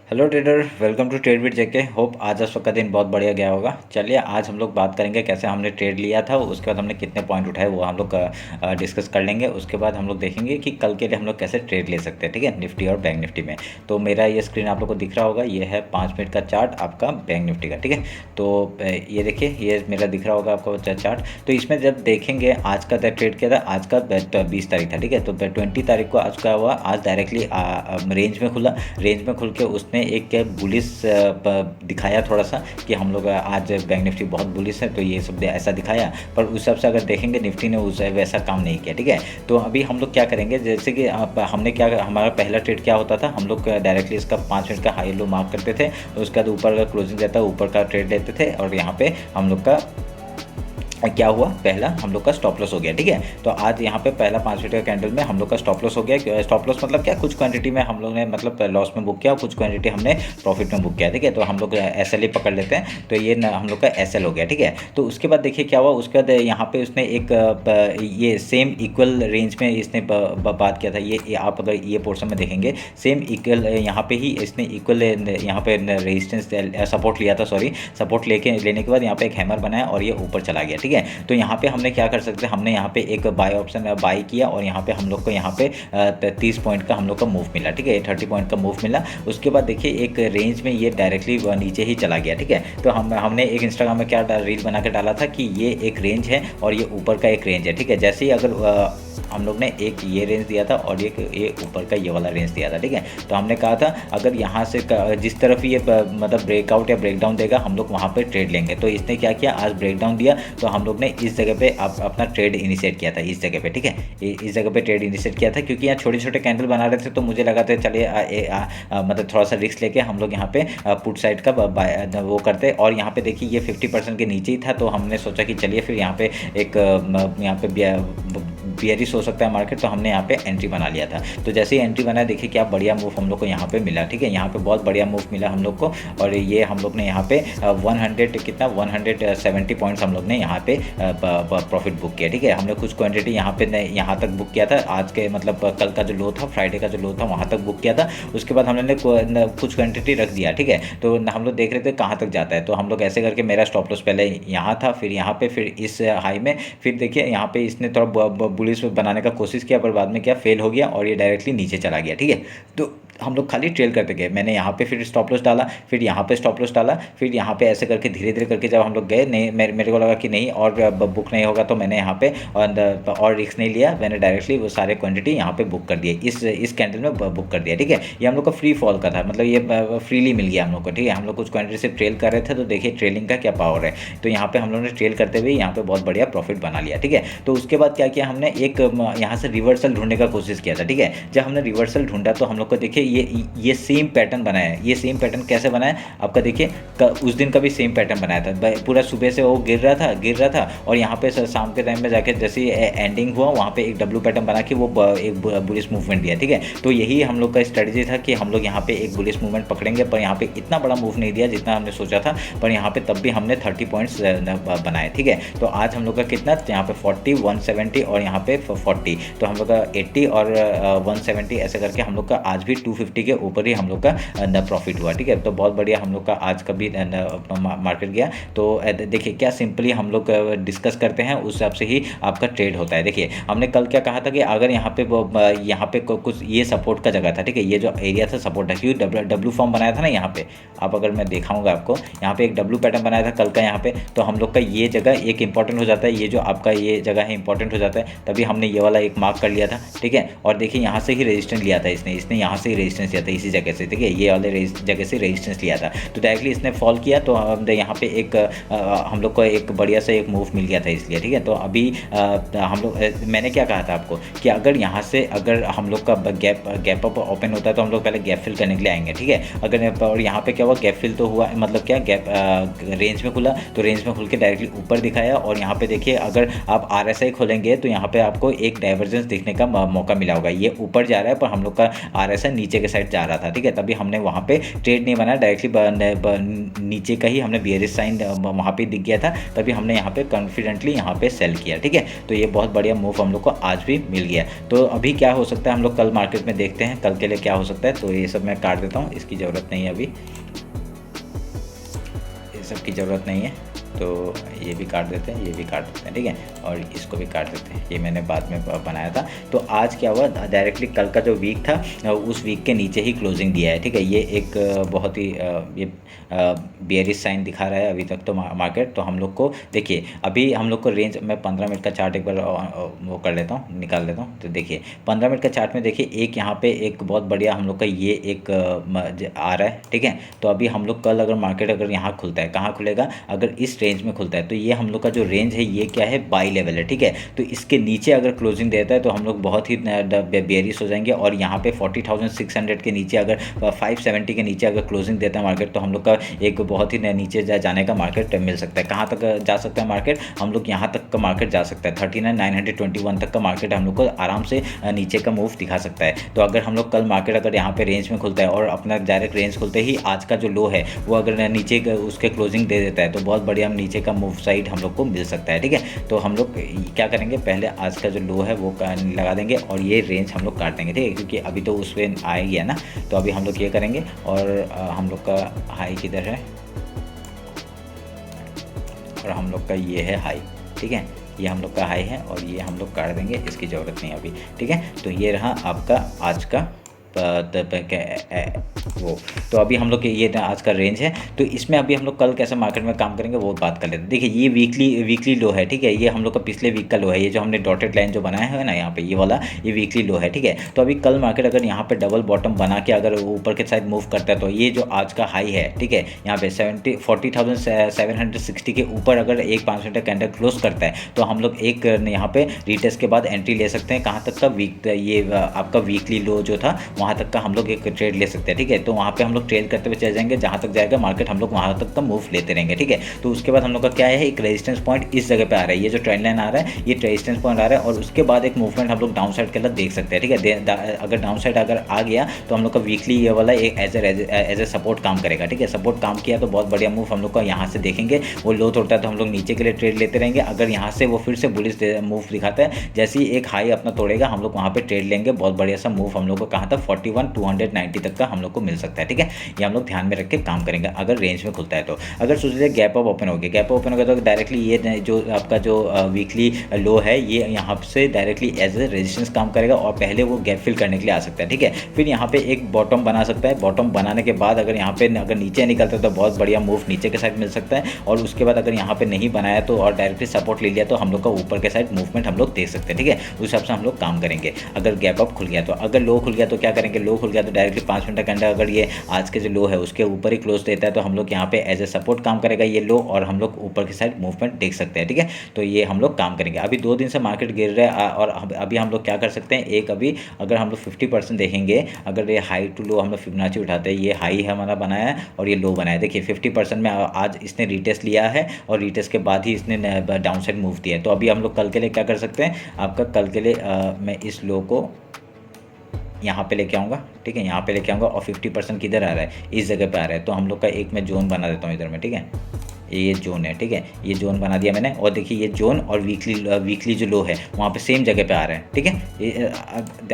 Hello trader, welcome to trade with JK. Hope आज आप सबका दिन बहुत बढ़िया गया होगा। चलिए आज हम लोग बात करेंगे कैसे हमने ट्रेड लिया था, उसके बाद हमने कितने पॉइंट उठाए वो हम लोग डिस्कस कर लेंगे। उसके बाद हम लोग देखेंगे कि कल के लिए हम लोग कैसे ट्रेड ले सकते हैं, ठीक है, निफ्टी और बैंक निफ्टी में। तो मेरा ये स्क्रीन आप लोग को दिख रहा होगा, ये है 5 मिनट का चार्ट आपका बैंक निफ्टी का, ठीक है। तो ये देखिए, ये मेरा दिख रहा होगा आपको चार्ट। तो इसमें जब देखेंगे आज का ट्रेड किया था, आज का 20 तारीख था, ठीक है। तो 20 तारीख को आज का हुआ, आज डायरेक्टली रेंज में खुला। रेंज में खुल के उसने एक बुलिश दिखाया थोड़ा सा कि हम लोग आज बैंक निफ्टी बहुत बुलिश है, तो ये सब ऐसा दिखाया। पर उस हिसाब से अगर देखेंगे निफ्टी ने उस वैसा काम नहीं किया, ठीक है। तो अभी हम लोग क्या करेंगे, जैसे कि हमने क्या, हमारा पहला ट्रेड क्या होता था, हम लोग डायरेक्टली इसका 5 मिनट का हाई लो मार्क करते थे। उसके बाद ऊपर का क्लोजिंग रहता है, ऊपर का ट्रेड लेते थे, और यहाँ पे हम लोग का क्या हुआ, पहला हम लोग का स्टॉप लॉस हो गया, ठीक है। तो आज यहाँ पे पहला 5 मिनट का कैंडल में हम लोग का स्टॉप लॉस हो गया। स्टॉप लॉस मतलब क्या, कुछ क्वांटिटी में हम लोग ने मतलब लॉस में बुक किया, कुछ क्वांटिटी हमने प्रॉफिट में बुक किया, ठीक है। तो हम लोग एसएल ही पकड़ लेते हैं, तो ये हम लोग का एसएल हो गया, ठीक है। तो उसके बाद देखिए क्या हुआ, उसके बाद यहाँ पे उसने एक ये सेम इक्वल रेंज में इसने बात किया था। ये आप अगर ये पोर्शन में देखेंगे, सेम इक्वल यहाँ पे ही इसने इक्वल यहाँ पे रेजिस्टेंस सपोर्ट लिया था, सॉरी, सपोर्ट लेने के बाद यहाँ पे एक हैमर बनाया और ये ऊपर चला गया, ठीक है। तो यहाँ पे हमने क्या कर सकते हैं, हमने यहाँ पे एक बाय ऑप्शन बाय किया और यहाँ पे हम लोग को यहाँ पे 30 पॉइंट का हम लोग का मूव मिला, ठीक है, 30 पॉइंट का मूव मिला। उसके बाद देखिए एक रेंज में ये डायरेक्टली नीचे ही चला गया, ठीक है। तो हमने एक इंस्टाग्राम में क्या रील बना के डाला था कि ये एक रेंज है और ये ऊपर का एक रेंज है, ठीक है। जैसे ही अगर हम लोग ने एक ये रेंज दिया था और ये ऊपर का ये वाला रेंज दिया था, ठीक है। तो हमने कहा था अगर यहाँ से जिस तरफ ये मतलब ब्रेकआउट या ब्रेकडाउन देगा, हम लोग वहाँ पे ट्रेड लेंगे। तो इसने क्या किया, आज ब्रेकडाउन दिया, तो हम लोग ने इस जगह पे अपना ट्रेड इनिशिएट किया था, इस जगह पे, ठीक है। इस जगह पे ट्रेड इनिशिएट किया था क्योंकि यहाँ छोटे छोटे कैंडल बना रहे थे, तो मुझे लगा था चलिए मतलब थोड़ा सा रिस्क लेके हम लोग यहाँ पे पुट साइड का वो करते। और यहाँ पे देखिए ये 50% के नीचे ही था, तो हमने सोचा कि चलिए फिर यहाँ पे एक यहाँ पे बियरिश हो सकता है मार्केट, तो हमने यहाँ पे एंट्री बना लिया था। तो जैसे ही एंट्री बनाया, देखिए क्या बढ़िया मूव हम लोग को यहाँ पे मिला, ठीक है। यहाँ पे बहुत बढ़िया मूव मिला हम लोग को, और ये हम लोग ने यहाँ पे 170 पॉइंट्स हम लोग ने यहाँ पे प्रॉफिट बुक किया, ठीक है। हमने कुछ क्वांटिटी यहाँ पे यहाँ तक बुक किया था, आज के मतलब कल का जो लो था, फ्राइडे का जो लो था, वहाँ तक बुक किया था। उसके बाद हमने कुछ क्वांटिटी रख दिया, ठीक है। तो हम लोग देख रहे थे कहाँ तक जाता है, तो हम लोग ऐसे करके मेरा स्टॉप लॉस पहले यहाँ था, फिर यहाँ पे, फिर इस हाई में, फिर देखिए यहाँ पे इसने थोड़ा बुलिश बनाने का कोशिश किया, पर बाद में क्या फेल हो गया और ये डायरेक्टली नीचे चला गया, ठीक है। तो हम लोग खाली ट्रेल करते गए। मैंने यहाँ पे फिर स्टॉप लॉस डाला, फिर यहाँ पे स्टॉप लॉस डाला, फिर यहाँ पे ऐसे करके धीरे धीरे करके जब हम लोग गए, नहीं मेरे को लगा कि नहीं और बुक नहीं होगा, तो मैंने यहाँ पे और रिस्क नहीं लिया, मैंने डायरेक्टली वो सारे क्वांटिटी यहाँ पे बुक कर दिए, इस कैंडल में बुक कर दिया, ठीक है। ये हम लोग का फ्री फॉल का था, मतलब ये फ्रीली मिल गया हम लोग को, ठीक है। हम लोग कुछ क्वांटिटी से ट्रेल कर रहे थे, तो देखिए ट्रेलिंग का क्या पावर है। तो यहाँ पे हम लोग ने ट्रेल करते हुए यहाँ पे बहुत बढ़िया प्रॉफिट बना लिया, ठीक है। तो उसके बाद क्या किया, हमने एक यहाँ से रिवर्सल ढूंढने का कोशिश किया था, ठीक है। जब हमने रिवर्सल ढूंढा तो हम लोग को देखिए ये सेम पैटर्न बनाया है। ये सेम पैटर्न कैसे बनाया आपका, देखिए उस दिन का भी सेम पैटर्न बनाया था। पूरा सुबह से वो गिर रहा था और यहाँ पे शाम के टाइम में जाके जैसे एंडिंग हुआ, वहाँ पे एक डब्ल्यू पैटर्न बना के वो एक बुलिश मूवमेंट दिया, ठीक है। तो यही हम लोग का स्ट्रेटजी था कि हम लोग यहाँ पे एक बुलिश मूवमेंट पकड़ेंगे, पर यहाँ पे इतना बड़ा मूव नहीं दिया जितना हमने सोचा था, पर यहाँ पे तब भी हमने 30 पॉइंट्स बनाए, ठीक है। तो आज हम लोग का कितना, यहाँ पे 40, 170 और यहाँ पे 40, तो हम लोग का 80 और 170 ऐसे करके हम लोग का आज भी 250 के ऊपर ही हम लोग का प्रॉफिट हुआ, ठीक है। तो बहुत बढ़िया हम लोग का आज का भी मार्केट गया। तो देखिए क्या सिंपली हम लोग डिस्कस करते हैं, उस हिसाब से ही आपका ट्रेड होता है। देखिए हमने कल क्या कहा था कि अगर यहाँ पे कुछ ये सपोर्ट का जगह था, ठीक है, ये जो एरिया था सपोर्ट है, क्योंकि डब्ल्यू फॉर्म बनाया था ना यहाँ पे, आप अगर मैं दिखाऊंगा आपको, यहाँ पे एक डब्ल्यू पैटर्न बनाया था कल का यहाँ पे, तो हम लोग का ये जगह एक इंपॉर्टेंट हो जाता है, ये जो आपका ये जगह है इंपॉर्टेंट हो जाता है, तभी हमने ये वाला एक मार्क कर लिया था, ठीक है। और देखिए यहाँ से ही रेजिस्टेंस लिया था इसने यहाँ से ही रेजिस्टेंस लिया था, इसी जगह से, ठीक है, ये वाले जगह से रेजिस्टेंस लिया था। तो डायरेक्टली इसने फॉल किया, तो यहाँ पे एक हम लोग को एक बढ़िया सा एक मूव मिल गया था इसलिए, ठीक है। तो अभी हम लोग, मैंने क्या कहा था आपको कि अगर यहाँ से अगर हम लोग का गैप अप ओपन होता है, तो हम लोग पहले गैप फिल करने के लिए आएंगे, ठीक है। अगर और यहाँ पे क्या हुआ, गैप फिल तो हुआ, मतलब क्या गैप रेंज में खुला, तो रेंज में खुल के डायरेक्टली ऊपर दिखाया। और यहाँ पे देखिए अगर आप RSI खोलेंगे तो यहाँ पे आपको एक डाइवर्जेंस दिखने का मौका मिला होगा, ये ऊपर जा रहा है पर हम लोग का RSI नीचे नीचे के साइड जा रहा था, ठीक है। तभी हमने वहाँ पे ट्रेड नहीं बनाया, डायरेक्टली नीचे का ही हमने बेयरिश साइन वहाँ पे दिख गया था, तभी हमने यहाँ पे कॉन्फिडेंटली यहाँ पे सेल किया, ठीक है। तो ये बहुत बढ़िया मूव हम लोग को आज भी मिल गया। तो अभी क्या हो सकता है हम लोग कल मार्केट में देखते हैं कल के लिए क्या हो सकता है। तो ये सब मैं काट देता हूँ, इसकी ज़रूरत नहीं है अभी, ये सब की ज़रूरत नहीं है। तो ये भी काट देते हैं, ये भी काट देते हैं, ठीक है, और इसको भी काट देते हैं, ये मैंने बाद में बनाया था। तो आज क्या हुआ, डायरेक्टली कल का जो वीक था उस वीक के नीचे ही क्लोजिंग दिया है, ठीक है। ये एक बहुत ही ये बेयरिश साइन दिखा रहा है अभी तक तो मार्केट। तो हम लोग को देखिए अभी हम लोग को रेंज, मैं 15 मिनट का चार्ट एक बार वो कर लेता हूँ, निकाल लेता हूँ। तो देखिए 15 मिनट का चार्ट में देखिए एक यहाँ पे एक बहुत बढ़िया हम लोग का ये एक आ रहा है, ठीक है। तो अभी हम लोग कल अगर मार्केट अगर यहाँ खुलता है, कहाँ खुलेगा, अगर इस रेंज में खुलता है तो ये हम लोग का जो रेंज है ये क्या है, बाई लेवल है, ठीक है। तो इसके नीचे अगर क्लोजिंग देता है तो हम लोग बहुत ही बेयरिश हो जाएंगे। और यहाँ पे 40,600 के नीचे अगर 570 के नीचे अगर क्लोजिंग देता है मार्केट तो हम लोग का एक बहुत ही नीचे जाने का मार्केट मिल सकता है। कहाँ तक जा सकता है मार्केट, हम लोग यहाँ तक का मार्केट जा सकता है, 39,921 तक का मार्केट हम लोग को आराम से नीचे का मूव दिखा सकता है। तो अगर हम लोग कल मार्केट अगर यहाँ पे रेंज में खुलता है और अपना डायरेक्ट रेंज खुलते ही आज का जो लो है वो अगर नीचे उसके क्लोजिंग दे देता है तो बहुत बढ़िया हम नीचे का मूव साइड हम लोग को मिल सकता है, ठीक है। तो हम लोग क्या करेंगे, पहले आज का जो लो है वो लगा देंगे और ये रेंज हम लोग काट देंगे, ठीक है, क्योंकि अभी तो उस पर आ गया ना। तो अभी हम लोग ये करेंगे और हम लोग का हाई किधर है, और हम लोग का ये है हाई, ठीक है, ये हम लोग का हाई है और ये हम लोग काट देंगे, इसकी ज़रूरत नहीं अभी, ठीक है। तो ये रहा आपका आज का वो। तो अभी हम लोग के ये आज का रेंज है। तो इसमें अभी हम लोग कल कैसे मार्केट में काम करेंगे वो बात कर लेते हैं। देखिए ये वीकली लो है, ठीक है, ये हम लोग का पिछले वीक का लो है, ये जो हमने डॉटेड लाइन जो बनाया है ना यहाँ पे ये वाला, ये वीकली लो है, ठीक है। तो अभी कल मार्केट अगर यहाँ पे डबल बॉटम बना के अगर ऊपर के साइड मूव करता है तो ये जो आज का हाई है, ठीक है, यहाँ पे 40,760 के ऊपर अगर एक 5 मिनट कैंडल क्लोज करता है तो हम लोग एक यहाँ पे रिटेस्ट के बाद एंट्री ले सकते हैं। कहाँ तक का ये आपका वीकली लो जो था वहाँ तक का हम लोग एक ट्रेड ले सकते हैं, ठीक है। तो वहाँ पे हम लोग ट्रेड करते हुए चले जाएंगे, जहाँ तक जाएगा मार्केट हम लोग वहाँ तक का मूव लेते रहेंगे, ठीक है। तो उसके बाद हम लोग का क्या है, एक रेजिस्टेंस पॉइंट इस जगह पे आ रहा है, ये जो ट्रेंड लाइन आ रहा है ये रेजिस्टेंस पॉइंट आ रहा है और उसके बाद एक मूवमेंट हम लोग डाउन साइड के अंदर देख सकते हैं, ठीक है। अगर डाउन साइड अगर आ गया तो हम लोग का वीकली ये वाला एक एज ए सपोर्ट काम करेगा, ठीक है। सपोर्ट काम किया तो बहुत बढ़िया मूव हम लोग का यहाँ से देखेंगे। वो लो तोड़ता है तो हम लोग नीचे के लिए ट्रेड लेते रहेंगे। अगर यहाँ से वो फिर से बुलिश मूव दिखाता है, जैसे ही एक हाई अपना तोड़ेगा हम लोग वहाँ पे ट्रेड लेंगे। बहुत बढ़िया सा मूव हम लोग को कहाँ तक 41,290 तक का हम लोग को मिल सकता है, ठीक है। ये हम लोग ध्यान में रख के काम करेंगे अगर रेंज में खुलता है तो। अगर सोच लीजिए गैप अप ओपन हो गया, गैप ओपन हो गया तो डायरेक्टली ये जो आपका जो वीकली लो है ये यहाँ से डायरेक्टली एज ए रेजिस्टेंस काम करेगा और पहले वो गैप फिल करने के लिए आ सकता है, ठीक है। फिर यहाँ पे एक बॉटम बना सकता है, बॉटम बनाने के बाद अगर यहाँ पे अगर नीचे निकलता है तो बहुत बढ़िया मूव नीचे के साइड मिल सकता है। और उसके बाद अगर यहाँ पे नहीं बनाया तो और डायरेक्टली सपोर्ट ले लिया तो हम लोग का ऊपर के साइड मूवमेंट हम लोग देख सकते हैं, ठीक है। उस हिसाब से हम लोग काम करेंगे। अगर गैप अप खुल गया तो, अगर लो खुल गया तो क्या करेंगे, लो खुल गया तो डायरेक्टली 5 मिनट का कैंडल अगर ये आज के जो लो है उसके ऊपर ही क्लोज देता है तो हम लोग यहाँ पे एज ए सपोर्ट काम करेगा ये लो और हम लोग ऊपर की साइड मूवमेंट देख सकते हैं, ठीक है। तो ये हम लोग काम करेंगे। अभी 2 दिन से मार्केट गिर रहा है और अभी हम लोग क्या कर सकते हैं, एक अभी अगर हम लोग 50% देखेंगे, अगर ये हाई टू लो हम लोग फिबोनाची उठाते हैं, ये हाई है हमारा बनाया है और ये लो बनाया है। देखिए 50% में आज इसने रीटेस्ट लिया है और रीटेस्ट के बाद ही इसने डाउन साइड मूव दिया है। तो अभी हम लोग कल के लिए क्या कर सकते हैं, आपका कल के लिए मैं इस लो को यहाँ पे लेके आऊँगा, ठीक है, यहाँ पे लेके आऊँगा और 50% किधर आ रहा है, इस जगह पे आ रहा है। तो हम लोग का एक मैं जोन बना देता हूँ इधर में, ठीक है, ये जोन है, ठीक है, ये जोन बना दिया मैंने। और देखिए ये जोन और वीकली जो लो है वहाँ पे सेम जगह पे आ रहा है, ठीक है। ये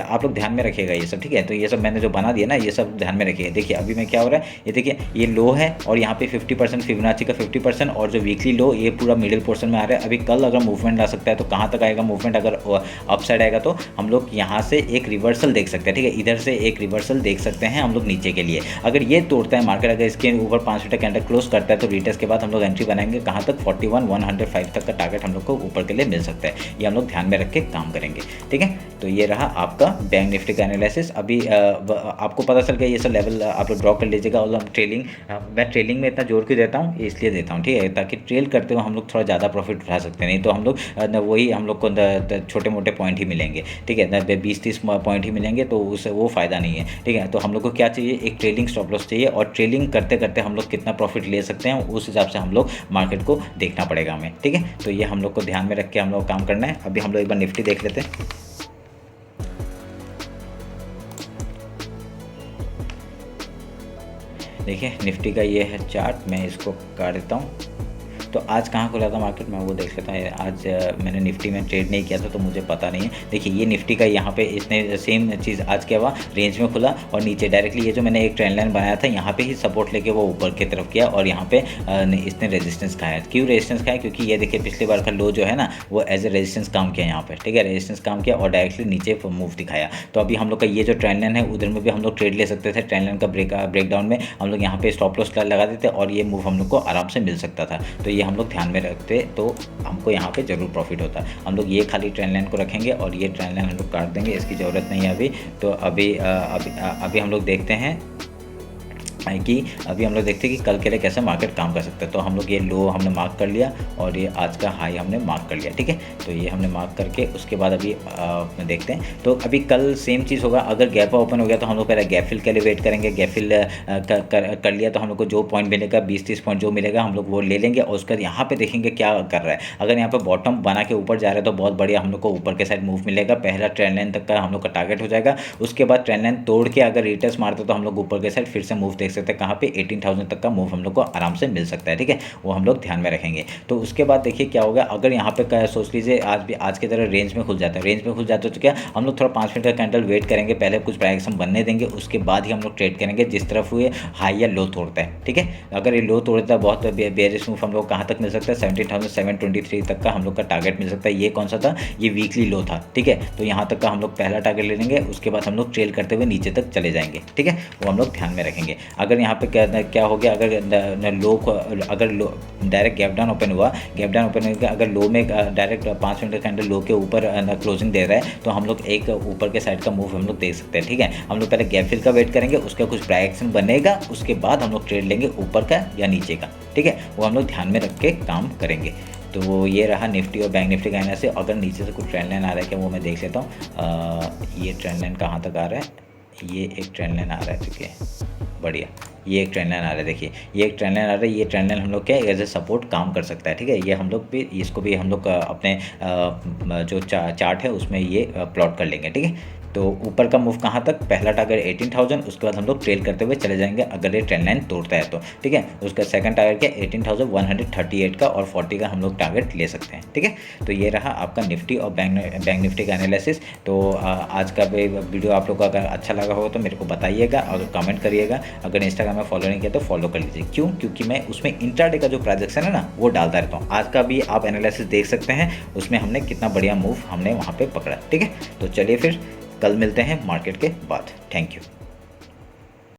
आप लोग ध्यान में रखिएगा ये सब, ठीक है। तो ये सब मैंने जो बना दिया ना ये सब ध्यान में रखिएगा। देखिए अभी मैं क्या हो रहा है, ये देखिए ये लो है और यहाँ पे 50% फिबोनाची का 50% और जो वीकली लो ये पूरा मिडिल पोर्शन में आ रहा है। अभी कल अगर मूवमेंट ला सकता है तो कहाँ तक आएगा मूवमेंट, अगर अप साइड आएगा तो हम लोग यहाँ से एक रिवर्सल देख सकते हैं, ठीक है। इधर से एक रिवर्सल देख सकते हैं हम लोग नीचे के लिए। अगर ये तोड़ता है मार्केट, अगर इसके ऊपर 5 मिनट कैंडल क्लोज करता है तो रिटेस्ट के बाद हम लोग एंट्री बनाएंगे। कहाँ तक 41,105 तक का टारगेट हम लोग को ऊपर के लिए मिल सकता है। ये हम लोग ध्यान में रख के काम करेंगे, ठीक है। तो ये रहा आपका बैंक निफ्टी का एनालिसिस। अभी आपको पता चल गया ये सब लेवल आप लोग ड्रॉ कर लीजिएगा। और ट्रेलिंग मैं ट्रेलिंग में इतना जोर क्यों देता हूँ, इसलिए देता हूँ, ठीक है, ताकि ट्रेल करते हुए हम लोग थोड़ा ज़्यादा प्रॉफिट उठा सकते हैं। नहीं तो हम लोग वही हम लोग को छोटे मोटे पॉइंट ही मिलेंगे, ठीक है, 20-30 पॉइंट ही मिलेंगे तो उससे वो फ़ायदा नहीं है, ठीक है। तो हम लोग को क्या चाहिए, एक ट्रेलिंग स्टॉप लॉस चाहिए और ट्रेलिंग करते करते हम लोग कितना प्रॉफिट ले सकते हैं उस हिसाब से हम लोग मार्केट को देखना पड़ेगा हमें, ठीक है। तो ये हम लोग को ध्यान में रख के हम लोग काम करना है। अभी हम लोग एक बार निफ्टी देख लेते हैं। देखिए निफ्टी का ये है चार्ट, मैं इसको काट देता हूँ। तो आज कहाँ खुला था मार्केट में वो देख लेता है। आज मैंने निफ्टी में ट्रेड नहीं किया था तो मुझे पता नहीं है। देखिए ये निफ्टी का यहाँ पे इसने सेम चीज़ आज क्या हुआ, रेंज में खुला और नीचे डायरेक्टली ये जो मैंने एक ट्रेंड लाइन बनाया था यहाँ पे ही सपोर्ट लेके वो ऊपर की तरफ किया और यहाँ पे इसने रेजिस्टेंस खाया। क्यों रेजिस्टेंस खाया, क्योंकि ये देखिए पिछली बार का लो जो है ना वो एज ए रेजिस्टेंस काम किया यहाँ पे, ठीक है, रेजिस्टेंस काम किया और डायरेक्टली नीचे मूव दिखाया। तो अभी हम लोग का ये जो ट्रेंड लाइन है उधर में भी हम लोग ट्रेड ले सकते थे। ट्रेंड लाइन का ब्रेकडाउन में हम लोग यहाँ पे स्टॉप लॉस लगा देते और ये मूव हम लोग को आराम से मिल सकता था। तो ये हम लोग ध्यान में रखते तो हमको यहाँ पे ज़रूर प्रॉफिट होता। हम लोग ये खाली ट्रेंड लाइन को रखेंगे और ये ट्रेंड लाइन हम लोग काट देंगे, इसकी ज़रूरत नहीं है अभी। तो अभी हम लोग देखते हैं कि अभी हम लोग देखते हैं कि कल के लिए कैसे मार्केट काम कर सकता है। तो हम लोग ये लो हमने मार्क कर लिया और ये आज का हाई हमने मार्क कर लिया, ठीक है। तो ये हमने मार्क करके उसके बाद अभी देखते हैं। तो अभी कल सेम चीज़ होगा। अगर गैप ओपन हो गया तो हम लोग पहले गैप फिल के लिए वेट करेंगे। गैप फिल कर लिया तो हम लोग को जो पॉइंट मिलेगा 20-30 पॉइंट जो मिलेगा हम लोग वो ले लेंगे और उसके बाद यहाँ पे देखेंगे क्या कर रहा है। अगर यहाँ पे बॉटम बना के ऊपर जा रहा है तो बहुत बढ़िया, हम लोग को ऊपर के साइड मूव मिलेगा। पहला ट्रेंड लाइन तक का हम लोग का टारगेट हो जाएगा। उसके बाद ट्रेंड लाइन तोड़ के अगर रिटर्स मारते तो हम लोग ऊपर के साइड फिर से मूव देख सकते हैं। कहाँ पे 18,000 तक का मूव हम लोग को आराम से मिल सकता है, ठीक है, वो हम लोग ध्यान में रखेंगे। तो उसके बाद देखिए क्या होगा, अगर यहाँ पे सोच लीजिए आज की तरह रेंज में खुल जाता है, रेंज में खुल जाता है तो क्या हम लोग थोड़ा 5 मिनट का कैंडल वेट करेंगे, पहले कुछ प्राइस हम बनने देंगे, उसके बाद ही हम लोग ट्रेड करेंगे जिस तरफ हुए हाई या लो तोड़ता है, ठीक है। अगर ये लो तोड़ता है बहुत बेयरिश मूव हम लोग कहाँ तक मिल सकता है, 17,723 तक का हम लोग का टारगेट मिल सकता है। ये कौन सा था, ये वीकली लो था, ठीक है। तो यहाँ तक का हम लोग पहला टारगेट ले लेंगे, उसके बाद हम लोग ट्रेल करते हुए नीचे तक चले जाएंगे, ठीक है, वो हम लोग ध्यान में रखेंगे। अगर यहाँ पे क्या हो गया, अगर लो डायरेक्ट गैप डाउन ओपन हुआ, गैप डाउन ओपन होकर अगर लो में डायरेक्ट 5 मिनट का कैंडल लो के ऊपर क्लोजिंग दे रहा है तो हम लोग एक ऊपर के साइड का मूव हम लोग देख सकते हैं, ठीक है। हम लोग पहले गैप फिल का वेट करेंगे, उसका कुछ प्राइस एक्शन बनेगा, उसके बाद हम लोग ट्रेड लेंगे ऊपर का या नीचे का, ठीक है, वो हम लोग ध्यान में रख के काम करेंगे। तो ये रहा निफ्टी और बैंक निफ्टी का एनालिसिस से। अगर नीचे से कुछ ट्रेंड लाइन आ रहा है क्या वो मैं देख लेता हूँ। ये ट्रेंड लाइन कहाँ तक आ रहा है, ये एक ट्रेंड लाइन आ रहा है, ठीक है, बढ़िया, ये एक ट्रेंड लाइन आ रहा है। देखिए ये एक ट्रेंड लाइन आ रहा है, ये ट्रेंड लाइन हम लोग क्या एज ए सपोर्ट काम कर सकता है, ठीक है। ये हम लोग भी इसको भी हम लोग अपने जो चार्ट है उसमें ये प्लॉट कर लेंगे, ठीक है। तो ऊपर का मूव कहाँ तक, पहला टारगेट 18,000, उसके बाद हम लोग ट्रेल करते हुए चले जाएंगे अगर ये ट्रेंड लाइन तोड़ता है तो, ठीक है। उसका सेकंड टारगेट क्या 18,138 का और 40 का हम लोग टारगेट ले सकते हैं, ठीक है। तो ये रहा आपका निफ्टी और बैंक निफ्टी का एनालिसिस। तो आज का वीडियो आप लोग को अगर अच्छा लगा हो तो मेरे को बताइएगा और कमेंट करिएगा। अगर इंस्टाग्राम में फॉलो नहीं किया तो फॉलो कर लीजिए। क्यों, क्योंकि मैं उसमें इंट्राडे का जो प्रोजेक्शन है ना वो डालता रहता हूँ। आज का भी आप एनालिसिस देख सकते हैं, उसमें हमने कितना बढ़िया मूव हमने वहाँ पर पकड़ा, ठीक है। तो चलिए फिर कल मिलते हैं मार्केट के बाद। Thank you.